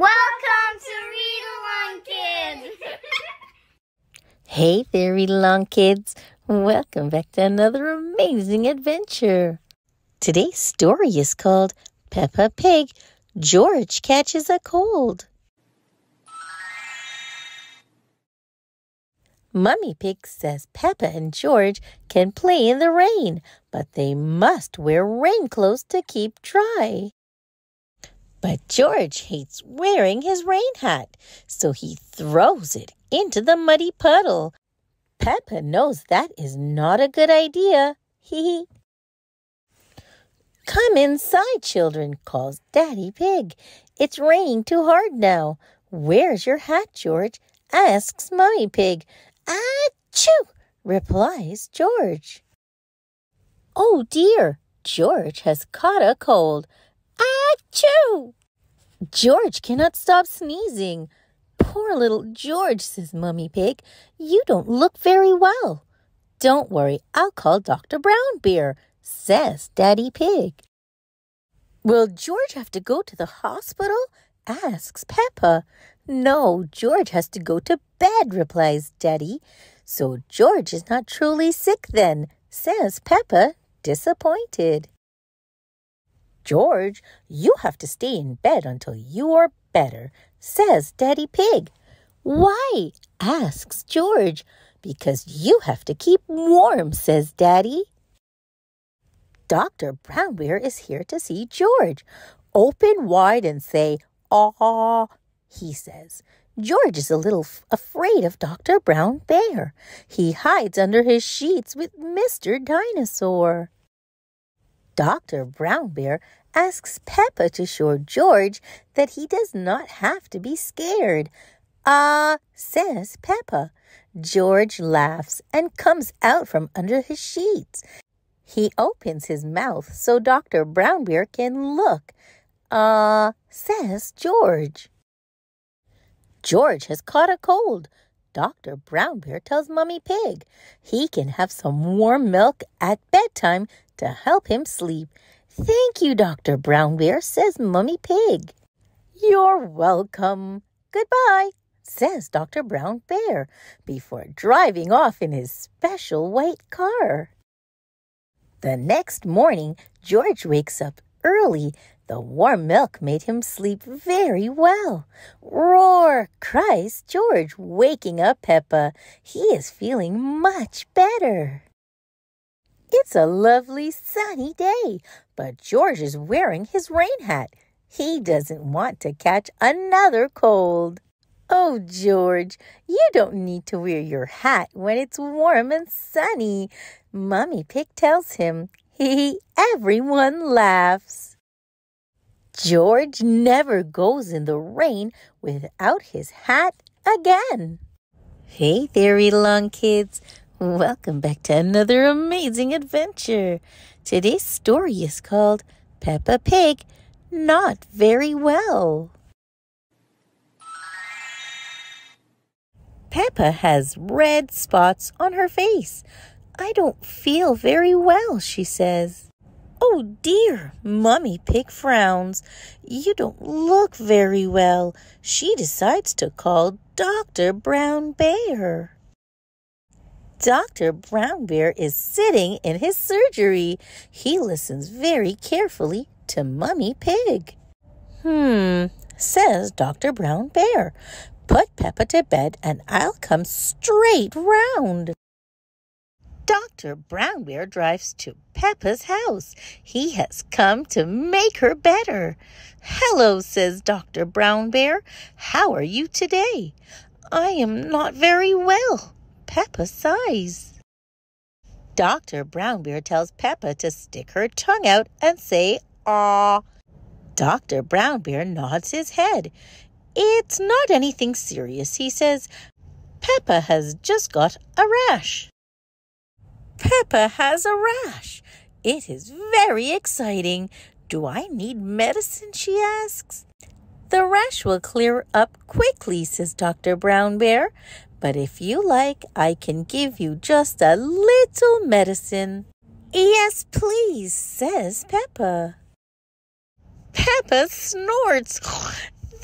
Welcome to Read Along Kids! Hey there, Read Along Kids. Welcome back to another amazing adventure. Today's story is called Peppa Pig, George Catches a Cold. Mummy Pig says Peppa and George can play in the rain, but they must wear rain clothes to keep dry. But George hates wearing his rain hat, so he throws it into the muddy puddle. Peppa knows that is not a good idea. Hee. Come inside, children, calls Daddy Pig. It's raining too hard now. Where's your hat, George? Asks Mummy Pig. Achoo! Replies George. Oh dear, George has caught a cold. Achoo! George cannot stop sneezing. Poor little George, says Mummy Pig. You don't look very well. Don't worry, I'll call Dr. Brown Bear, says Daddy Pig. Will George have to go to the hospital? Asks Peppa. No, George has to go to bed, replies Daddy. So George is not truly sick then, says Peppa, disappointed. George, you have to stay in bed until you are better, says Daddy Pig. Why? Asks George. Because you have to keep warm, says Daddy. Dr. Brown Bear is here to see George. Open wide and say, "Aw," he says. George is a little afraid of Dr. Brown Bear. He hides under his sheets with Mr. Dinosaur. Dr. Brown Bear asks Peppa to show George that he does not have to be scared. Says Peppa. George laughs and comes out from under his sheets. He opens his mouth so Dr. Brown Bear can look. Says George. George has caught a cold. Dr. Brown Bear tells Mummy Pig he can have some warm milk at bedtime to help him sleep. Thank you, Dr. Brown Bear, says Mummy Pig. You're welcome. Goodbye, says Dr. Brown Bear before driving off in his special white car. The next morning, George wakes up early. The warm milk made him sleep very well. Roar, cries George, waking up Peppa. He is feeling much better. It's a lovely sunny day, but George is wearing his rain hat. He doesn't want to catch another cold. Oh, George, you don't need to wear your hat when it's warm and sunny, Mummy Pig tells him. Everyone laughs. George never goes in the rain without his hat again. Hey there, Read Along Kids. Welcome back to another amazing adventure. Today's story is called Peppa Pig, Not Very Well. Peppa has red spots on her face. I don't feel very well, she says. Oh dear, Mummy Pig frowns. You don't look very well. She decides to call Dr. Brown Bear. Dr. Brown Bear is sitting in his surgery. He listens very carefully to Mummy Pig. Says Dr. Brown Bear. Put Peppa to bed and I'll come straight round. Dr. Brown Bear drives to Peppa's house. He has come to make her better. Hello, says Dr. Brown Bear. How are you today? I am not very well. Peppa sighs. Dr. Brown Bear tells Peppa to stick her tongue out and say, "Aw." Dr. Brown Bear nods his head. It's not anything serious, he says. Peppa has just got a rash. Peppa has a rash. It is very exciting. Do I need medicine, she asks. The rash will clear up quickly, says Dr. Brown Bear. But if you like, I can give you just a little medicine. Yes, please, says Peppa. Peppa snorts.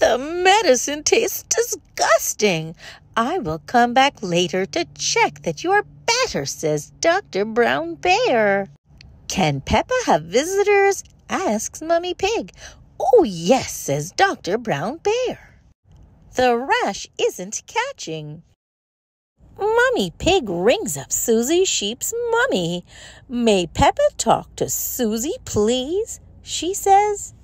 The medicine tastes disgusting. I will come back later to check that you are better, says Dr. Brown Bear. Can Peppa have visitors? Asks Mummy Pig. Oh, yes, says Dr. Brown Bear. The rash isn't catching. Mummy Pig rings up Susie Sheep's mummy. May Peppa talk to Susie, please? She says.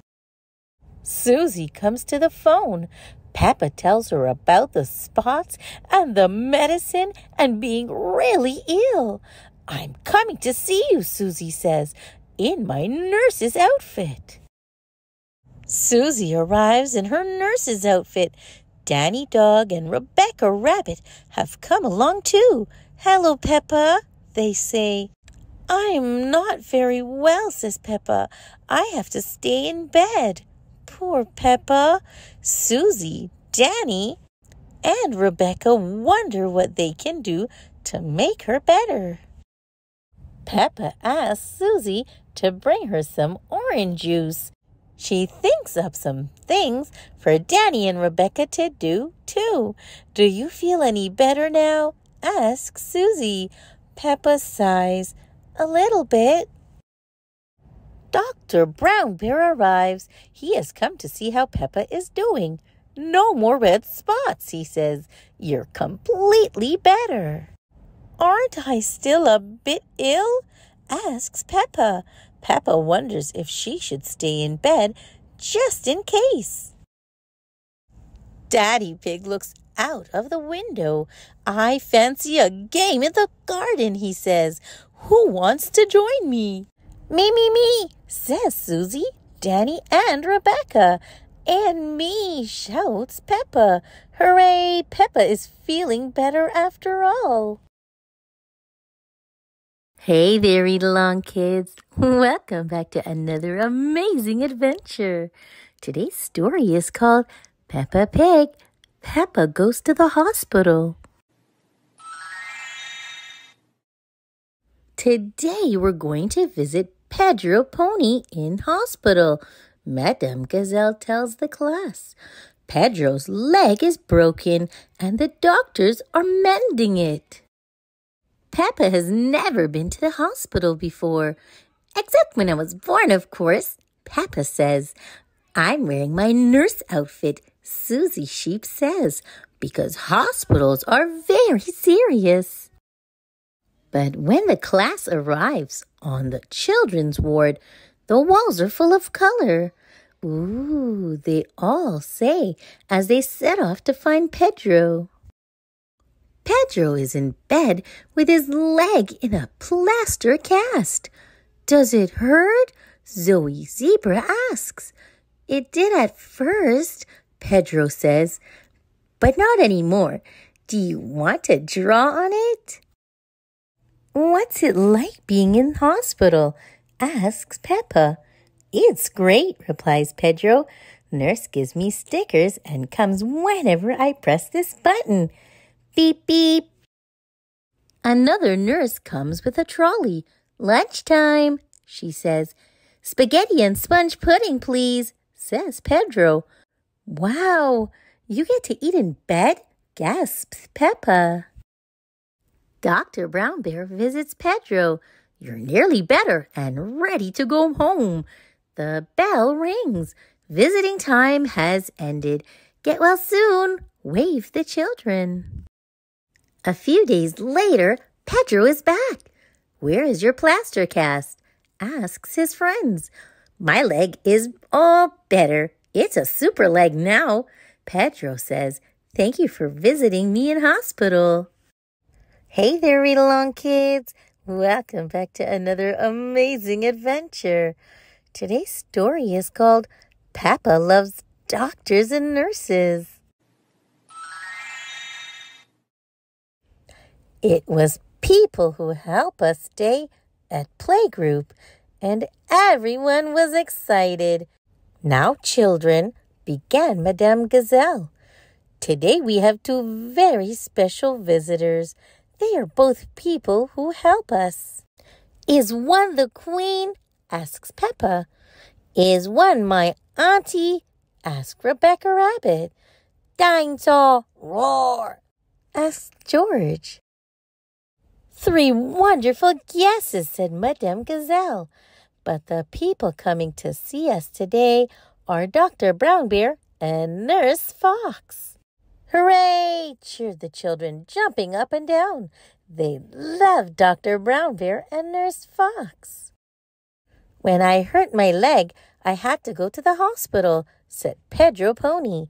Susie comes to the phone. Peppa tells her about the spots and the medicine and being really ill. I'm coming to see you, Susie says, in my nurse's outfit. Susie arrives in her nurse's outfit. Danny Dog and Rebecca Rabbit have come along too. Hello, Peppa, they say. I'm not very well, says Peppa. I have to stay in bed. Poor Peppa. Susie, Danny, and Rebecca wonder what they can do to make her better. Peppa asks Susie to bring her some orange juice. She thinks up some things for Danny and Rebecca to do, too. Do you feel any better now? Asks Susie. Peppa sighs. A little bit. Dr. Brown Bear arrives. He has come to see how Peppa is doing. No more red spots, he says. You're completely better. Aren't I still a bit ill? Asks Peppa. Peppa wonders if she should stay in bed just in case. Daddy Pig looks out of the window. I fancy a game in the garden, he says. Who wants to join me? Me, says Susie, Danny, and Rebecca. And me, shouts Peppa. Hooray, Peppa is feeling better after all. Hey there, Read-Along kids. Welcome back to another amazing adventure. Today's story is called Peppa Pig. Peppa Goes to the Hospital. Today we're going to visit Pedro Pony in hospital. Madame Gazelle tells the class. Pedro's leg is broken and the doctors are mending it. Peppa has never been to the hospital before, except when I was born, of course. Peppa says, I'm wearing my nurse outfit, Susie Sheep says, because hospitals are very serious. But when the class arrives on the children's ward, the walls are full of color. Ooh, they all say as they set off to find Pedro. Pedro is in bed with his leg in a plaster cast. Does it hurt? Zoe Zebra asks. It did at first, Pedro says, but not anymore. Do you want to draw on it? What's it like being in hospital? Asks Peppa. It's great, replies Pedro. Nurse gives me stickers and comes whenever I press this button. Beep, beep. Another nurse comes with a trolley. Lunchtime, she says. Spaghetti and sponge pudding, please, says Pedro. Wow, you get to eat in bed? Gasps Peppa. Dr. Brown Bear visits Pedro. You're nearly better and ready to go home. The bell rings. Visiting time has ended. Get well soon, wave the children. A few days later, Pedro is back. Where is your plaster cast? Asks his friends. My leg is all better. It's a super leg now. Pedro says, thank you for visiting me in hospital. Hey there, Read-Along kids. Welcome back to another amazing adventure. Today's story is called Peppa Loves Doctors and Nurses. It was people who help us stay at playgroup, and everyone was excited. Now, children, began Madame Gazelle. Today we have two very special visitors. They are both people who help us. Is one the queen? Asks Peppa. Is one my auntie? Asked Rebecca Rabbit. dinosaur, roar, asked George. 3 wonderful guesses, said Madame Gazelle. But the people coming to see us today are Dr. Brown Bear and Nurse Fox. Hooray! Cheered the children, jumping up and down. They loved Dr. Brown Bear and Nurse Fox. When I hurt my leg, I had to go to the hospital, said Pedro Pony.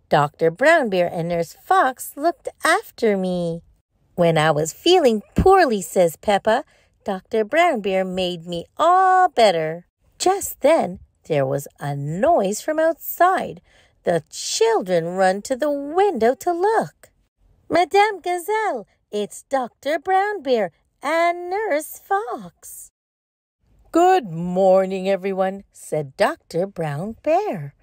Dr. Brown Bear and Nurse Fox looked after me. When I was feeling poorly, says Peppa, Dr. Brown Bear made me all better. Just then, there was a noise from outside. The children run to the window to look. Madame Gazelle, it's Dr. Brown Bear and Nurse Fox. Good morning, everyone, said Dr. Brown Bear.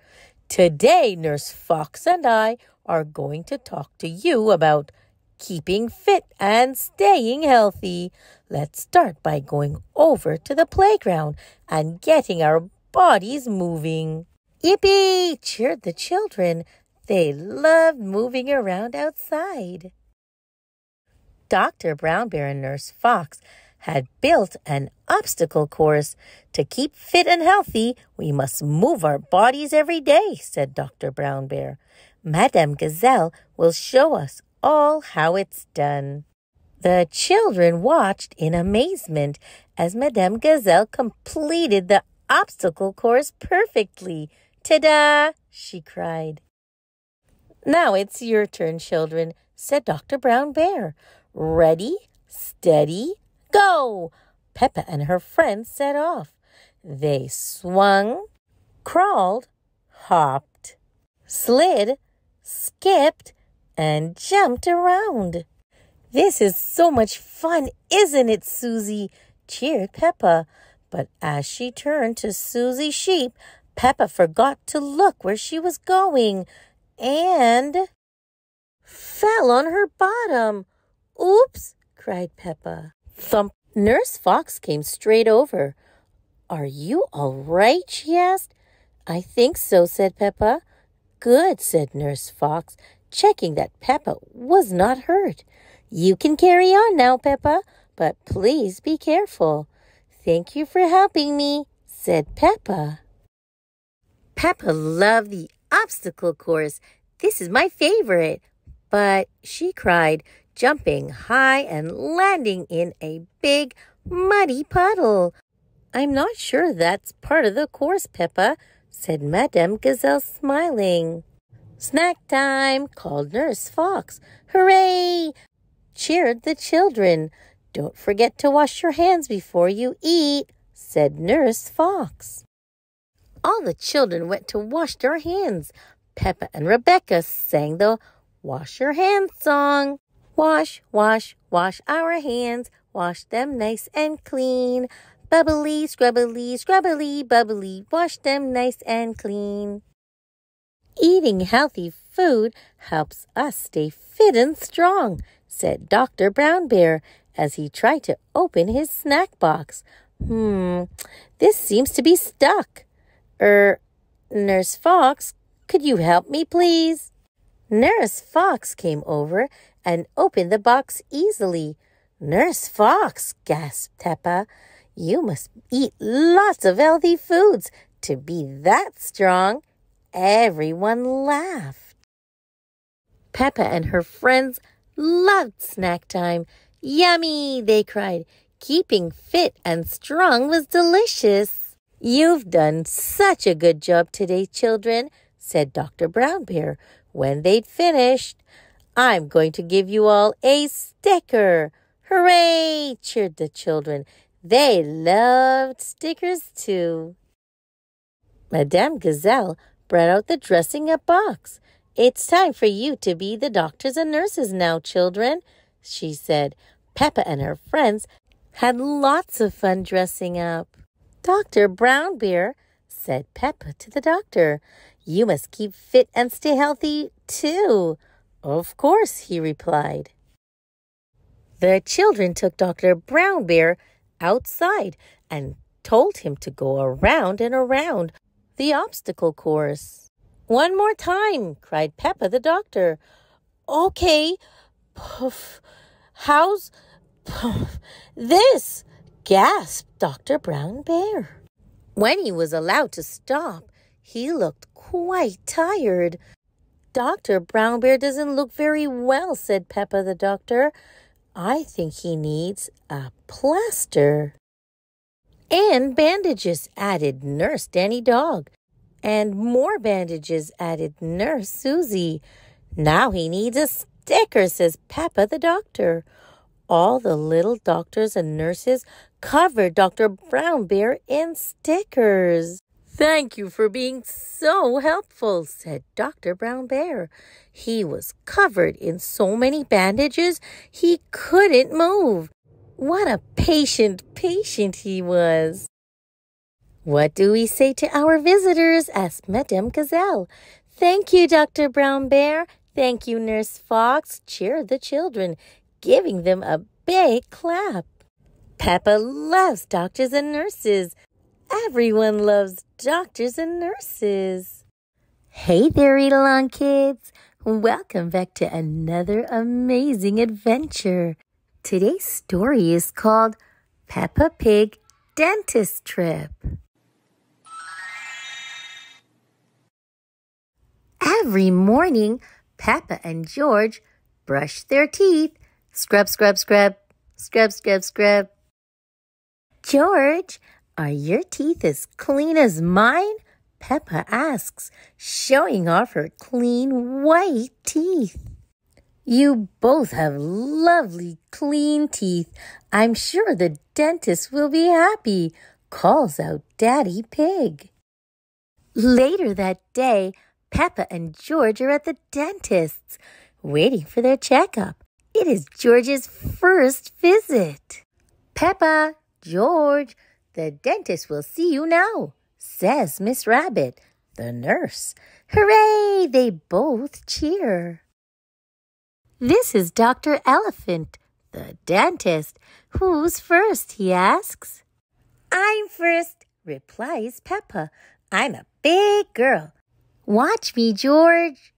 Today, Nurse Fox and I are going to talk to you about keeping fit and staying healthy. Let's start by going over to the playground and getting our bodies moving. Yippee! Cheered the children. They loved moving around outside. Dr. Brown Bear and Nurse Fox had built an obstacle course. To keep fit and healthy, we must move our bodies every day, said Dr. Brown Bear. Madame Gazelle will show us all how it's done. The children watched in amazement as Madame Gazelle completed the obstacle course perfectly. Ta-da! She cried. Now it's your turn, children, said Dr. Brown Bear. Ready, steady, go! Peppa and her friends set off. They swung, crawled, hopped, slid, skipped, and jumped around. This is so much fun, isn't it, Susie? Cheered Peppa. But as she turned to Susie Sheep, Peppa forgot to look where she was going and fell on her bottom. Oops, cried Peppa. Thump. Nurse Fox came straight over. Are you all right? She asked. I think so, said Peppa. Good, said Nurse Fox, checking that Peppa was not hurt. You can carry on now, Peppa, but please be careful. Thank you for helping me, said Peppa. Peppa loved the obstacle course. This is my favorite. But she cried, jumping high and landing in a big, muddy puddle. I'm not sure that's part of the course, Peppa, said Madame Gazelle, smiling. Snack time, called Nurse Fox. Hooray! Cheered the children. Don't forget to wash your hands before you eat, said Nurse Fox. All the children went to wash their hands. Peppa and Rebecca sang the Wash Your Hands song. Wash, wash, wash our hands, wash them nice and clean. Bubbly, scrubbly, scrubbly, bubbly, wash them nice and clean. Eating healthy food helps us stay fit and strong, said Dr. Brown Bear as he tried to open his snack box. This seems to be stuck. Nurse Fox, could you help me, please? Nurse Fox came over and opened the box easily. Nurse Fox, gasped Peppa, you must eat lots of healthy foods to be that strong. Everyone laughed. Peppa and her friends loved snack time. Yummy, they cried. Keeping fit and strong was delicious. You've done such a good job today, children, said Dr. Brown Bear when they'd finished. I'm going to give you all a sticker. Hooray! Cheered the children. They loved stickers too. Madame Gazelle brought out the dressing-up box. It's time for you to be the doctors and nurses now, children, she said. Peppa and her friends had lots of fun dressing up. Dr. Brown Bear, said Peppa to the doctor, you must keep fit and stay healthy too. Of course, he replied. The children took Dr. Brown Bear outside and told him to go around and around the obstacle course. One more time, cried Peppa the doctor. Okay, puff, how's puff, this? Gasped Dr. Brown Bear. When he was allowed to stop, he looked quite tired. Dr. Brown Bear doesn't look very well, said Peppa the doctor. I think he needs a plaster. And bandages, added Nurse Danny Dog. And more bandages, added Nurse Susie. Now he needs a sticker, says Peppa the doctor. All the little doctors and nurses covered Dr. Brown Bear in stickers. Thank you for being so helpful, said Dr. Brown Bear. He was covered in so many bandages he couldn't move. What a patient he was. What do we say to our visitors? Asked Madame Gazelle. Thank you, Dr. Brown Bear. Thank you, Nurse Fox, cheered the children, giving them a big clap. Peppa loves doctors and nurses. Everyone loves doctors and nurses. Hey there, Read-Along Kids. Welcome back to another amazing adventure. Today's story is called Peppa Pig Dentist Trip. Every morning, Peppa and George brush their teeth. Scrub, scrub, scrub, scrub, scrub, scrub. George, are your teeth as clean as mine? Peppa asks, showing off her clean white teeth. You both have lovely clean teeth. I'm sure the dentist will be happy, calls out Daddy Pig. Later that day, Peppa and George are at the dentist's, waiting for their checkup. It is George's first visit. Peppa, George, the dentist will see you now, says Miss Rabbit, the nurse. Hooray! They both cheer. This is Dr. Elephant, the dentist. Who's first, he asks. I'm first, replies Peppa. I'm a big girl. Watch me, George.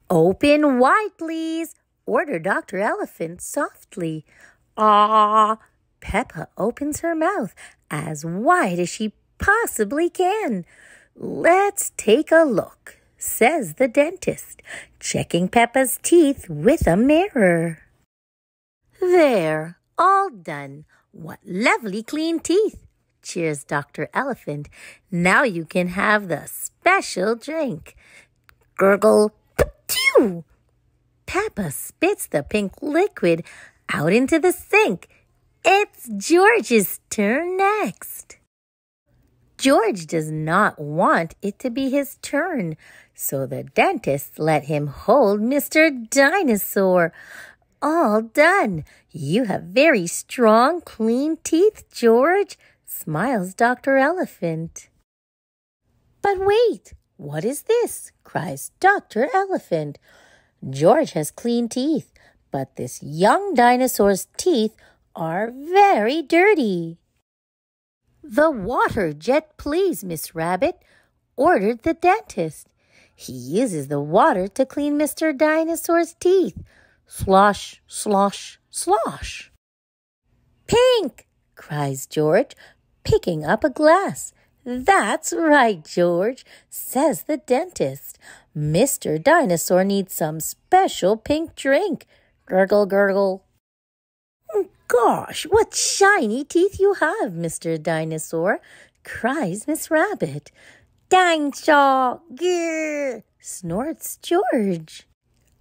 Open wide, please, ordered Dr. Elephant softly. Ah! Peppa opens her mouth as wide as she possibly can. Let's take a look, says the dentist, checking Peppa's teeth with a mirror. There, all done. What lovely clean teeth, cheers Dr. Elephant. Now you can have the special drink. Gurgle, ptew! Peppa spits the pink liquid out into the sink. It's George's turn next. George does not want it to be his turn, so the dentist let him hold Mr. Dinosaur. All done. You have very strong, clean teeth, George, smiles Dr. Elephant. But wait, what is this? Cries Dr. Elephant. George has clean teeth, but this young dinosaur's teeth are very dirty. The water jet, please, Miss Rabbit, ordered the dentist. He uses the water to clean Mr. Dinosaur's teeth. Slosh, slosh, slosh. Pink, cries George, picking up a glass. That's right, George, says the dentist. Mr. Dinosaur needs some special pink drink. Gurgle, gurgle. Gosh, what shiny teeth you have, Mr. Dinosaur, cries Miss Rabbit. Dinosaur, grrr, snorts George.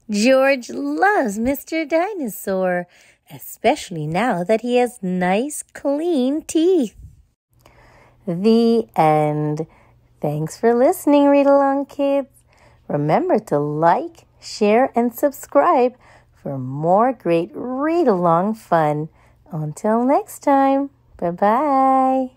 George loves Mr. Dinosaur, especially now that he has nice, clean teeth. The end. Thanks for listening, Read Along Kids. Remember to like, share, and subscribe for more great read-along fun. Until next time, bye-bye.